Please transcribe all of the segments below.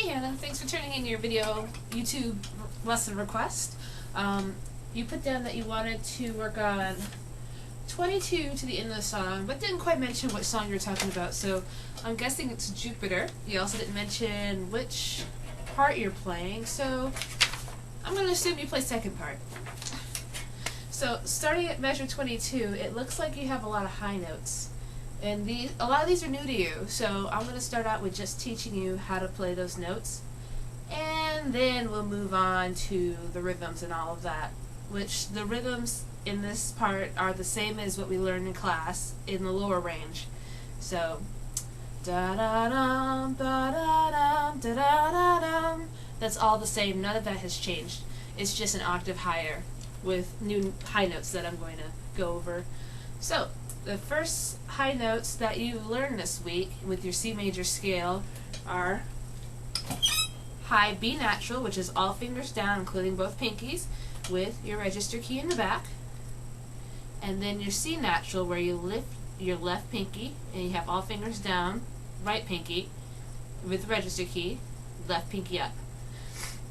Hey Anna, thanks for turning in your video YouTube lesson request. You put down that you wanted to work on 22 to the end of the song, but didn't quite mention what song you're talking about, so I'm guessing it's Jupiter. You also didn't mention which part you're playing, so I'm going to assume you play second part. So starting at measure 22, it looks like you have a lot of high notes. And a lot of these are new to you, so I'm going to start out with just teaching you how to play those notes. And then we'll move on to the rhythms and all of that, which the rhythms in this part are the same as what we learned in class in the lower range. So, da-da-dum, da-da-dum, da-da-da-dum. That's all the same. None of that has changed. It's just an octave higher with new high notes that I'm going to go over. So, the first high notes that you learned this week with your C major scale are high B natural, which is all fingers down, including both pinkies, with your register key in the back. And then your C natural, where you lift your left pinky and you have all fingers down, right pinky, with the register key, left pinky up.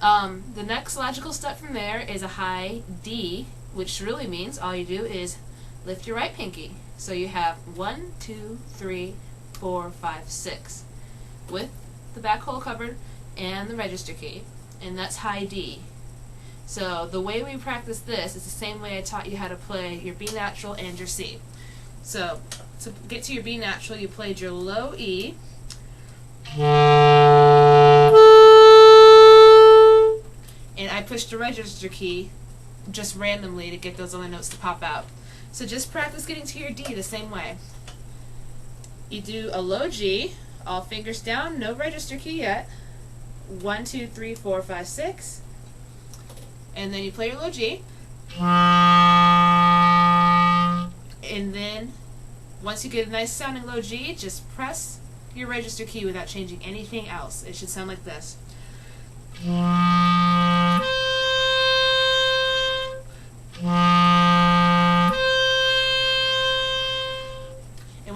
The next logical step from there is a high D, which really means all you do is lift your right pinky. So you have 1, 2, 3, 4, 5, 6 with the back hole covered and the register key, and that's high D. So the way we practice this is the same way I taught you how to play your B natural and your C. So to get to your B natural, you played your low E, and I pushed the register key just randomly to get those other notes to pop out. So just practice getting to your D the same way. You do a low G, all fingers down, no register key yet. 1, 2, 3, 4, 5, 6. And then you play your low G. And then once you get a nice sounding low G, just press your register key without changing anything else. It should sound like this.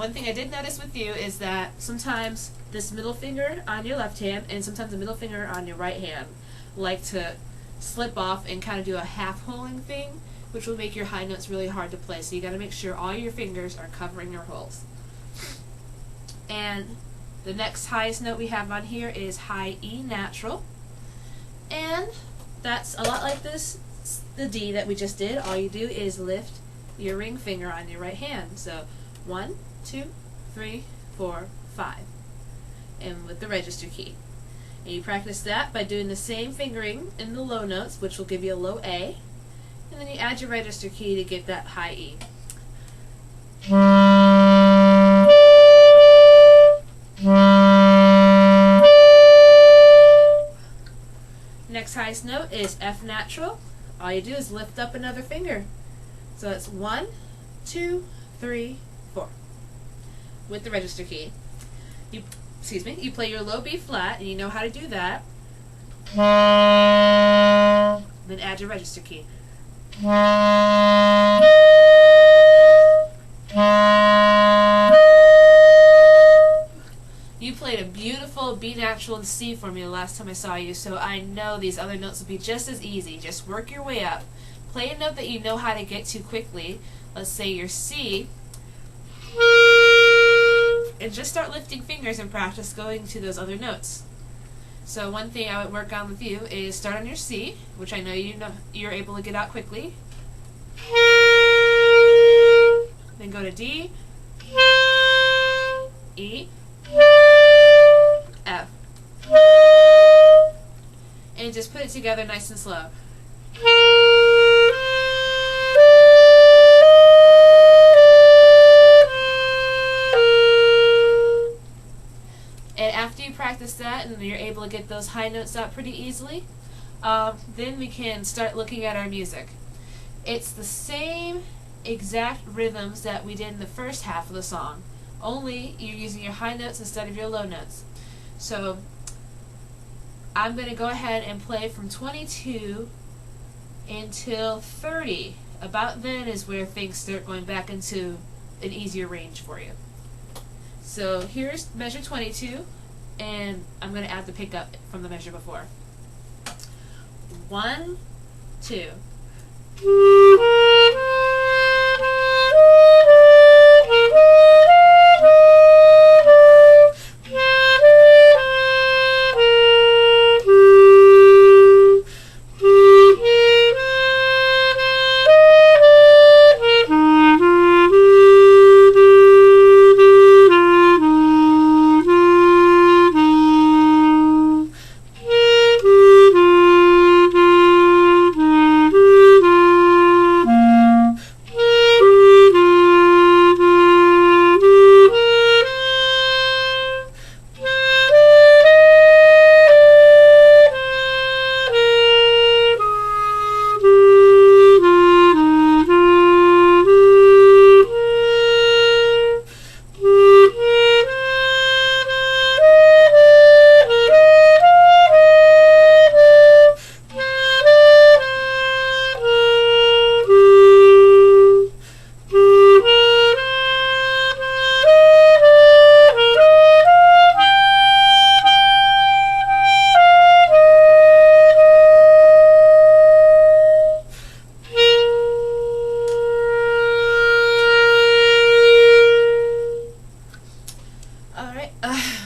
One thing I did notice with you is that sometimes this middle finger on your left hand and sometimes the middle finger on your right hand like to slip off and kind of do a half-holing thing, which will make your high notes really hard to play. So you got to make sure all your fingers are covering your holes. And the next highest note we have on here is high E natural. And that's a lot like the D that we just did. All you do is lift your ring finger on your right hand. So 1, 2, 3, 4, 5, and with the register key. And you practice that by doing the same fingering in the low notes, which will give you a low A, and then you add your register key to get that high E. Next highest note is F natural. All you do is lift up another finger. So it's 1, 2, 3, 4 with the register key. You play your low B flat, and you know how to do that. Then add your register key. You played a beautiful B natural and C for me the last time I saw you, so I know these other notes will be just as easy. Just work your way up. Play a note that you know how to get to quickly. Let's say your C, and just start lifting fingers and practice going to those other notes. So one thing I would work on with you is start on your C, which I know you're able to get out quickly. Then go to D, E, F, and just put it together nice and slow. And after you practice that and you're able to get those high notes out pretty easily, then we can start looking at our music. It's the same exact rhythms that we did in the first half of the song, only you're using your high notes instead of your low notes. So I'm going to go ahead and play from 22 until 30. About then is where things start going back into an easier range for you. So here's measure 22, and I'm going to add the pickup from the measure before. 1, 2.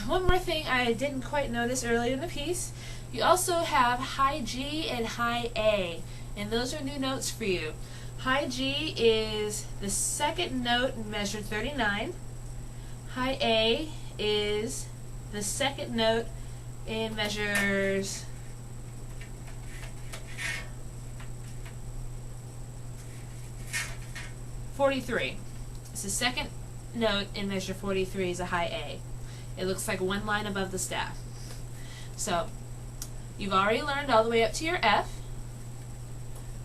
One more thing I didn't quite notice earlier in the piece, you also have high G and high A, and those are new notes for you. High G is the second note in measure 39. High A is the second note in measures 43. It's the second note in measure 43 is a high A. It looks like one line above the staff. So, you've already learned all the way up to your F.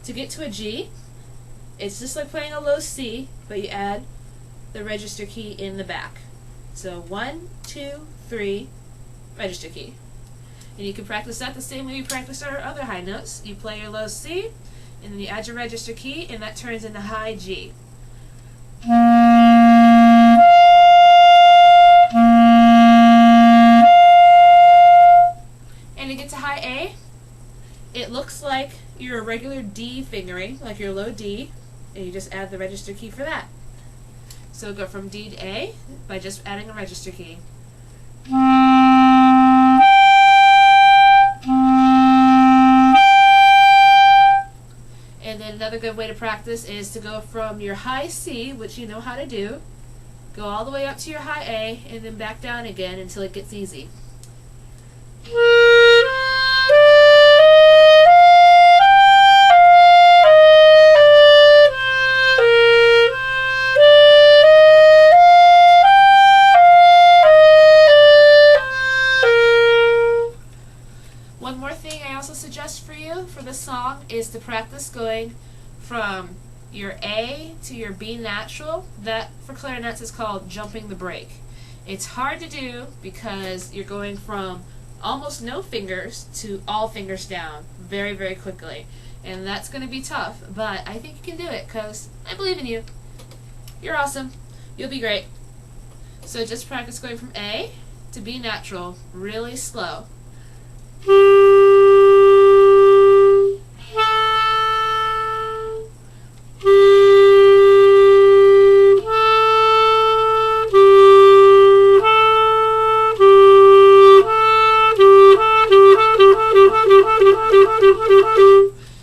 To get to a G, it's just like playing a low C, but you add the register key in the back. So 1, 2, 3, register key. And you can practice that the same way we practice our other high notes. You play your low C, and then you add your register key, and that turns into high G. And to get to high A, it looks like your regular D fingering, like your low D, and you just add the register key for that. So go from D to A by just adding a register key. And then another good way to practice is to go from your high C, which you know how to do, go all the way up to your high A, and then back down again until it gets easy. One more thing I also suggest for you for this song is to practice going from your A to your B natural. That for clarinets is called jumping the break. It's hard to do because you're going from almost no fingers to all fingers down very, very quickly. And that's going to be tough, but I think you can do it because I believe in you. You're awesome. You'll be great. So just practice going from A to B natural really slow.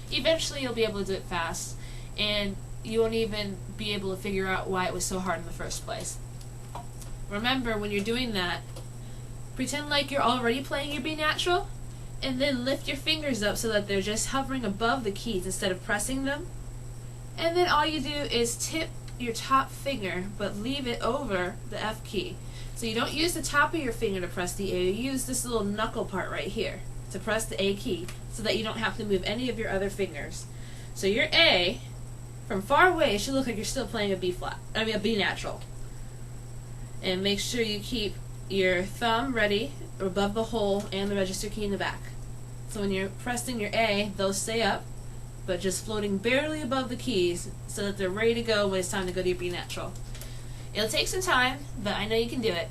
Eventually you'll be able to do it fast, and you won't even be able to figure out why it was so hard in the first place. Remember, when you're doing that, pretend like you're already playing your B natural, and then lift your fingers up so that they're just hovering above the keys instead of pressing them. And then all you do is tip your top finger, but leave it over the F key. So you don't use the top of your finger to press the A, you use this little knuckle part right here to press the A key so that you don't have to move any of your other fingers. So your A, from far away, it should look like you're still playing a B flat, a B natural. And make sure you keep your thumb ready above the hole and the register key in the back. So when you're pressing your A, those stay up, but just floating barely above the keys so that they're ready to go when it's time to go to your B natural. It'll take some time, but I know you can do it.